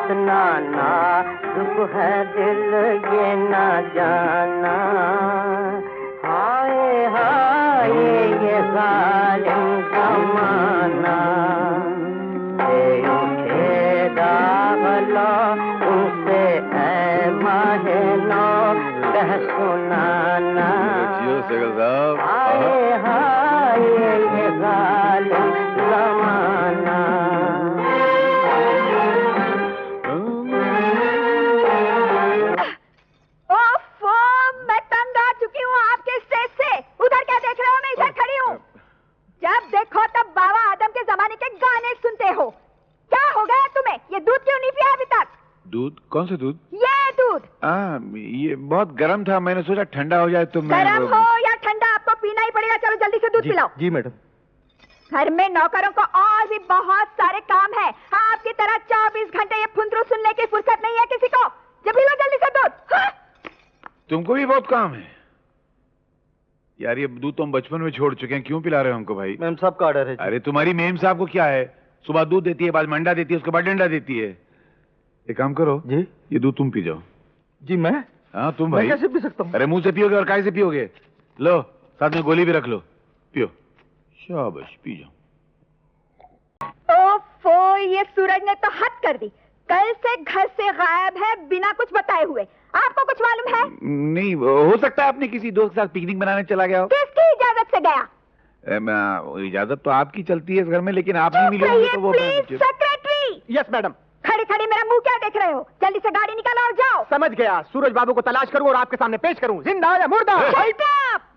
कितना नाजुक है दिल ये ना जाना। हाय हाय ये जालिम ज़माना, ये उठे दागलो उनसे ऐ माहे नो कह सुनाना। हाय हाय ये जालिम ज़माना। मैं तंग आ चुकी हूँ आपके स्टेज से। उधर क्या देख रहे हो? मैं इधर खड़ी हूँ। जब देखो तब बाबा आदम के जमाने के गाने सुनते हो। क्या हो गया तुम्हें? ये दूध क्यों नहीं पिया अभी तक? दूध? कौन सा दूध? ये दूध। ये बहुत गर्म था, मैंने सोचा ठंडा हो जाए तो मैं। गर्म हो या ठंडा आपको पीना ही पड़ेगा। चलो जल्दी से दूध पिलाओ। जी मैडम। घर में नौकरों को और भी बहुत सारे काम है। आपकी तरह 24 घंटे ये फुंदरू सुनने की फुर्सत नहीं है किसी को। जब पिलो जल्दी से दूध। हाँ? तुमको भी बहुत काम है यार। ये दूध तो हम बचपन में छोड़ चुके हैं, क्यों पिला रहे हो हमको भाई? मैम साहब का ऑर्डर है। अरे तुम्हारी मेम साहब को क्या है, सुबह दूध देती है, बाद में अंडा देती है, उसके बाद डंडा देती है। एक काम करो जी, ये दूध तुम पी जाओ। जी मैं? हाँ तुम भाई। कैसे पी सकता हूँ? अरे मुंह से पियोगे और काय से पियोगे? लो साथ में गोली भी रख लो, पियो। शाबाश पी जाओ। ओफो, ये सूरज ने तो हद कर दी। कल से घर से गायब है बिना कुछ बताए हुए। आपको कुछ मालूम है? नहीं, हो सकता है अपने किसी दोस्त के साथ पिकनिक मनाने चला गया हो। किसकी इजाजत से गया? इजाजत तो आपकी चलती है इस घर में, लेकिन आप नहीं मिलोगे तो वो। Please secretary. Yes madam. खड़ी खड़ी मेरा मुंह क्या देख रहे हो? जल्दी से गाड़ी निकालो और जाओ। समझ गया। सूरज बाबू को तलाश करूं और आपके सामने पेश करूं, जिंदा या मुर्दा।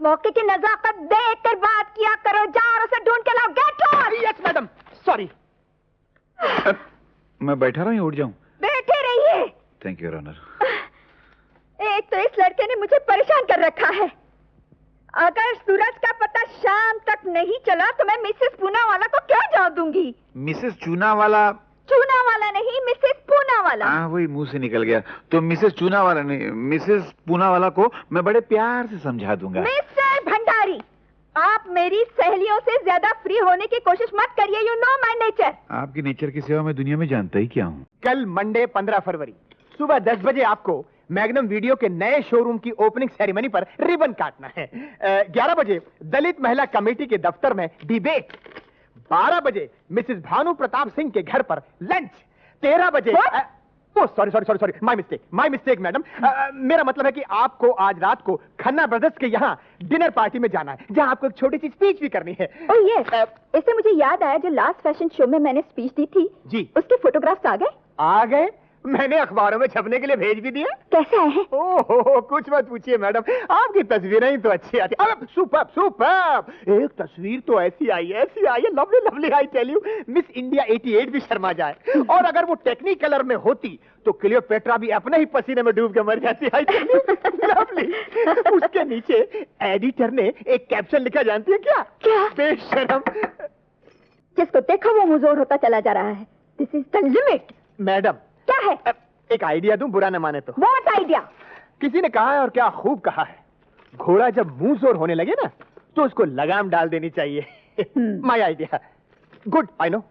मौके की नजाकत देख कर बात किया करो। जाओ और उसे ढूंढ के लाओ। Get out. Yes madam. Sorry. मैं बैठा रहा हूँ, उठ जाऊं? बैठे रहिए। Thank you honour. एक तो इस लड़के ने मुझे परेशान कर रखा है। अगर सूरज का पता शाम तक नहीं चला तो मैं मिसेस पूनावाला को क्या जवाब दूंगी? मिसेस चूनावाला? चूनावाला नहीं, मिसेस पूनावाला। हाँ वही मुंह से निकल गया। तो मिसेस चूनावाला नहीं, मिसेस पूनावाला को मैं बड़े प्यार से समझा दूंगा। मिस्टर भंडारी, आप मेरी सहेलियों से ज्यादा फ्री होने की कोशिश मत करिए। You know my nature. आपकी नेचर की सेवा मैं दुनिया में जानता ही क्या हूँ। कल मंडे 15 फरवरी सुबह 10 बजे आपको मैग्नम वीडियो के नए शोरूम की ओपनिंग सेरेमनी पर रिबन काटना है। 11 बजे दलित महिला कमेटी के दफ्तर में डिबेट। 12 बजे मिसेस भानु प्रताप सिंह के घर पर लंच। 13 बजे सॉरी माय मिस्टेक मैडम। मेरा मतलब है कि आपको आज रात को खन्ना ब्रदर्स के यहाँ डिनर पार्टी में जाना है, जहाँ आपको एक छोटी सी स्पीच भी करनी है। ओह यस, इससे मुझे याद आया जो लास्ट फैशन शो में मैंने स्पीच दी थी जी, उसके फोटोग्राफ्स आ गए? आ गए। मैंने अखबारों में छपने के लिए भेज भी दिया। कैसे आए हैं? ओहो, कुछ मत पूछिए मैडम, आपकी तस्वीरें ही तो अच्छी आती। अरे सुपर्ब। एक तस्वीर तो ऐसी आई है, lovely lovely. I tell you, miss India 88 भी शर्मा जाए। और अगर वो टेक्निकलर में होती तो क्लियोपेट्रा भी अपने ही पसीने में डूब के मर जाती। I tell you, lovely. उसके नीचे एडिटर ने एक कैप्शन लिखा, जानती है क्या? क्या? बेशरम। जिसको देखो वो मुजोर होता चला जा रहा है। This is the limit. Madam क्या है? एक आइडिया दूं, बुरा न माने तो। What idea? किसी ने कहा है और क्या खूब कहा है, घोड़ा जब मुंह जोर होने लगे ना तो उसको लगाम डाल देनी चाहिए। My idea. Good, I know.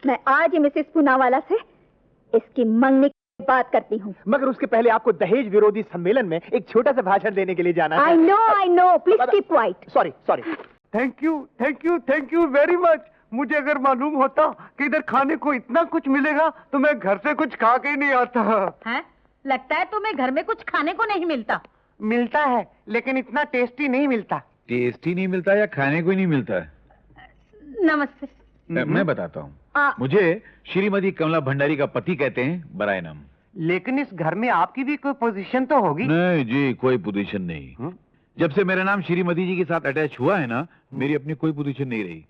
मैं आज ही मिसेस पूनावाला से इसकी मंगनी की बात करती हूँ। मगर उसके पहले आपको दहेज विरोधी सम्मेलन में एक छोटा सा भाषण देने के लिए जाना है। I know, please keep quiet. Sorry. Thank you very much. मुझे अगर मालूम होता कि इधर खाने को इतना कुछ मिलेगा तो मैं घर से कुछ खा के ही नहीं आता। हैं? लगता है तुम्हें घर में कुछ खाने को नहीं मिलता। मिलता है लेकिन इतना टेस्टी नहीं मिलता। टेस्टी नहीं मिलता या खाने को ही नहीं मिलता है? नमस्ते। मैं बताता हूँ। मुझे श्रीमती कमला भंडारी का पति कहते हैं, बराए नाम। लेकिन इस घर में आपकी भी कोई पोजीशन तो होगी? नहीं जी, कोई पोजीशन नहीं। जब से मेरा नाम श्रीमती जी के साथ अटैच हुआ है ना, मेरी अपनी कोई पोजीशन नहीं रही।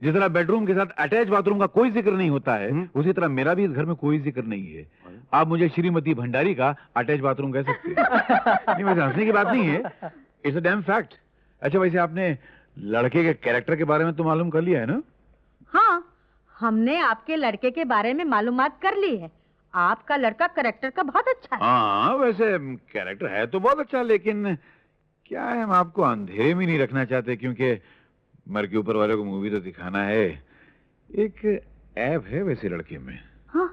जिस तरह बेडरूम के साथ अटैच बाथरूम का कोई जिक्र नहीं होता है, उसी तरह मेरा भी इस घर में कोई जिक्र नहीं है। आप मुझे श्रीमती भंडारी का अटैच बाथरूम कह सकते हैं। नहीं, वैसे हंसने की बात नहीं है, इट्स अ डैम फैक्ट। अच्छा वैसे आपने लड़के के कैरेक्टर के बारे में तो मालूम कर लिया है ना? हाँ, हमने आपके लड़के के बारे में मालूमात कर ली है। आपका लड़का कैरेक्टर का बहुत अच्छा है। हाँ वैसे कैरेक्टर है तो बहुत अच्छा, लेकिन क्या है, हम आपको अंधेरे में नहीं रखना चाहते, क्योंकि मर के ऊपर वाले को मूवी तो दिखाना है। एक ऐप है वैसे लड़के में। हाँ?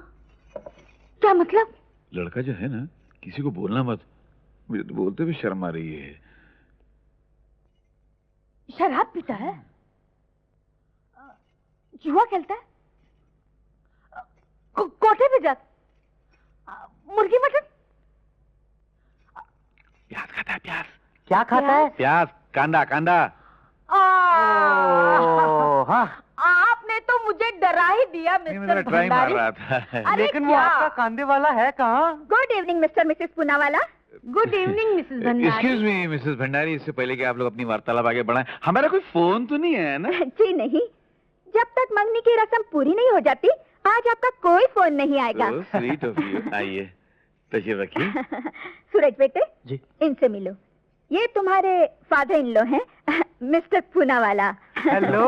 क्या मतलब? लड़का जो है ना, किसी को बोलना मत। मुझे तो बोलते हुए शर्म आ रही है। शराब पीता है, जुआ खेलता है, कोठे पे जाता, मुर्गी मटन प्याज खाता है, प्याज। क्या खाता है? प्याज, कांदा कांदा। हाँ, आपने तो मुझे डरा ही दिया नहीं, मैं मिस्टर ट्राई मार भंडारी। रहा था। अरे लेकिन वो क्या? आपका कांदे वाला है कहाँ? Good evening mister Mrs Poonawalla. Good evening Mrs Bhandari. Excuse me Mrs Bhandari, इससे पहले कि आप लोग अपनी वार्तालाप आगे बढ़ाएं, हमारा कोई फोन तो नहीं है ना? जी नहीं, जब तक मंगनी की रस्म पूरी नहीं हो जाती आज आपका कोई फोन नहीं आएगा। Sweet of you. आइए, तशरीफ रखिए। सूरज बेटे जी। इनसे मिलो, ये तुम्हारे फादर इन लॉ हैं, mister Poonawalla. Hello,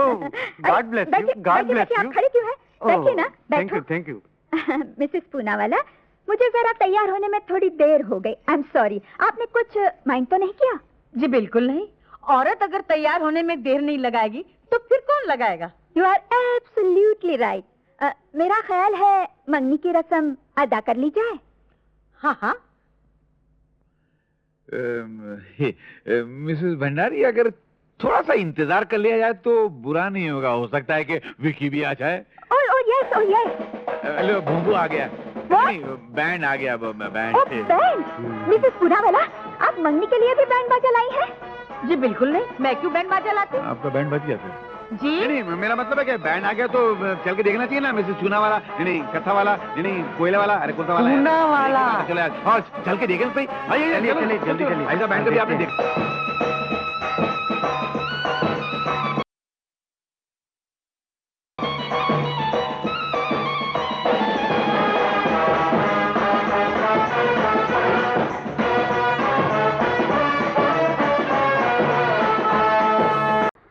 God bless you, God bless you. आप खड़े क्यों हैं? बैठिए ना, थैंक यू, बैठो। Thank you. मिसेस पूनावाला, मुझे जरा तैयार होने में थोड़ी देर हो गई। I am sorry. आपने कुछ माइंड तो नहीं किया? जी बिल्कुल नहीं। औरत अगर तैयार होने में देर नहीं लगाएगी तो फिर कौन लगाएगा? You are absolutely right. मेरा ख्याल है मंगनी की रस्म अदा कर ली जाए। हाँ हाँ, मिसेस भंडारी, अगर थोड़ा सा इंतजार कर लिया जाए तो बुरा नहीं होगा। हो सकता है कि विकी भी आ जाए। Oh yes, oh yes. लो, भूंगू आ गया। नहीं, बैंड आ गया। बैंड। ओह बैंड। मिसेस पूनावाला, आप मंगनी के लिए भी बैंड बाजा लाई हैं? जी बिल्कुल नहीं। मैं क्यों बैंड बाजा लाती? आपका बैंड बज गया फिर? जी नहीं, मेरा मतलब है कि बैंड आ गया तो चल के देखना चाहिए ना। मिसेस चूना वाला, नहीं कत्था वाला, नहीं कोयला वाला, अरे कौन सा वाला है? चूना वाला। चलो यार, और चल के देखना सही। चलिए, चलिए, जल्दी चलिए। ऐसा बैंड कभी आपने देखा?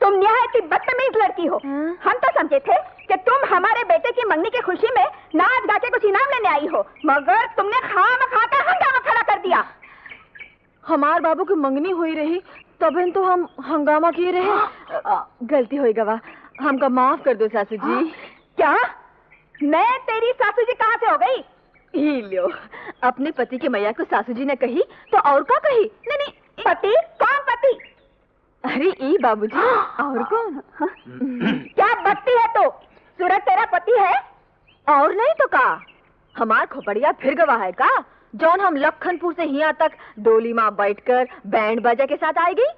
तुम निहायत ही बदतमीज लड़की हो। हम तो समझे थे कि तुम हमारे बेटे की मंगनी की खुशी में नाच गा के कुछ इनाम लेने आई हो, मगर तुमने खामखा का हंगामा खड़ा कर दिया। हमार बाबू की मंगनी हुई रही तब तो हम हंगामा किए रहे। गलती हुई गवा, हमका माफ कर दो सासू जी। क्या? मैं तेरी सासू जी कहाँ से हो गई? ही लो, अपने पति के मैया को सासू जी ने कही तो और क्या कही? नहीं नहीं, पति? कौन पति? अरे ई बाबूजी, और कौन? क्या बत्ती है तो? सूरज तेरा पति है? और नहीं तो का, हमार खोपड़िया फिर गवा है का, जौन हम लखनपुर से यहाँ तक डोली माँ बैठकर बैंड बाजा के साथ आई गई?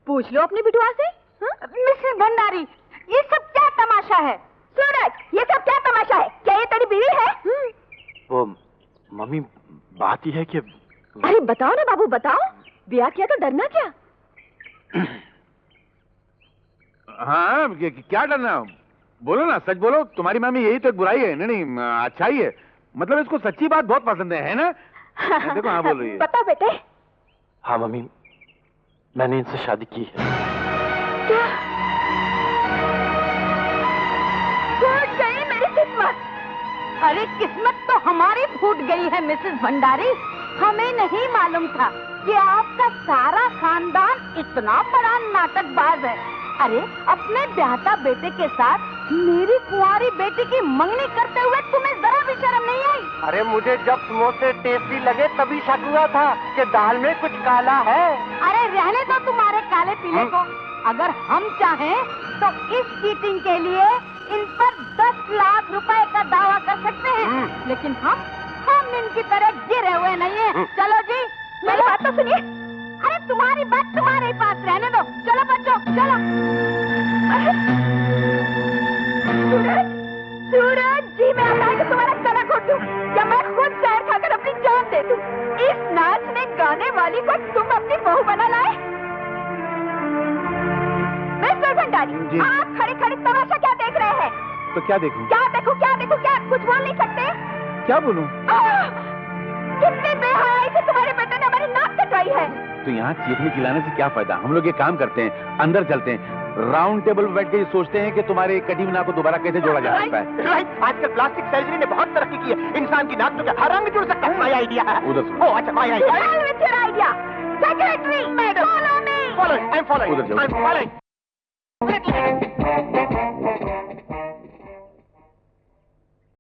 पूछ लो अपनी बिटुआ से। मिसेस भंडारी, ये सब क्या तमाशा है? सूरज, ये सब क्या तमाशा है? क्या ये तेरी बीवी है? वो मम्मी, बात ही है कि अरे बताओ ना बाबू, बताओ। ब्याह किया तो डरना क्या? हाँ, क्या डरना? बोलो ना, सच बोलो। तुम्हारी मामी यही तो एक बुराई है। नहीं नहीं, अच्छाई है। मतलब इसको सच्ची बात बहुत पसंद है ना? देखो, हाँ बोल रही है। बताओ बेटे। हाँ मम्मी, मैंने इनसे शादी की है। क्या? फूट गई मेरी किस्मत। अरे किस्मत तो हमारी फूट गई है मिसेस भंडारी। हमें नहीं मालूम था कि आपका सारा खानदान इतना बड़ा नाटकबाज है। अरे अपने ब्याहता बेटे के साथ मेरी कुंवारी बेटी की मंगनी करते हुए तुम्हें जरा भी शर्म नहीं आई? अरे मुझे जब समोसे टेस्टी लगे तभी शक हुआ था कि दाल में कुछ काला है। अरे रहने दो तुम्हारे काले पीले को। अगर हम चाहें तो इस चीटिंग के लिए इन पर 10 लाख रुपए का दावा कर सकते हैं, लेकिन हम इनकी तरह गिरे हुए नहीं हैं। चलो जी, मेरी बात तो सुनिए। अरे तुम्हारी बात तुम्हारे पास रहने दो। चलो बच्चों, चलो। सूरज, सूरज जी, मैं आता है कि तुम्हारा गला घोट दूं या मैं खुद जहर खाकर अपनी जान दे दूं। इस नाचने गाने वाली को तुम अपनी बहू बना लाए? मिस्टर भंडारी, आप खड़े खड़े तमाशा क्या देख रहे हैं? तो क्या देखूं? क्या देखो, क्या देखो, क्या? कुछ बोल नहीं सकते? क्या बोलूं? कितने बेहयाई से तुम्हारे बेटे ने हमारी नाक कटवाई है। तो यहाँ चीखने चिल्लाने से क्या फायदा? हम लोग ये काम करते हैं, अंदर चलते हैं, राउंड टेबल पर बैठ के ये सोचते हैं कि तुम्हारे कटी हुई नाक को दोबारा कैसे जोड़ा जा सकता है। राइट, आजकल प्लास्टिक सर्जरी ने बहुत तरक्की की है। इंसान की नाक तो क्या हर रंग जुड़ सकता है। माय आइडिया है। उधर सुनो। ओह अच्छा, my idea. Idea. Secretary, follow me. Following, I am following. उधर जाओ। I am following.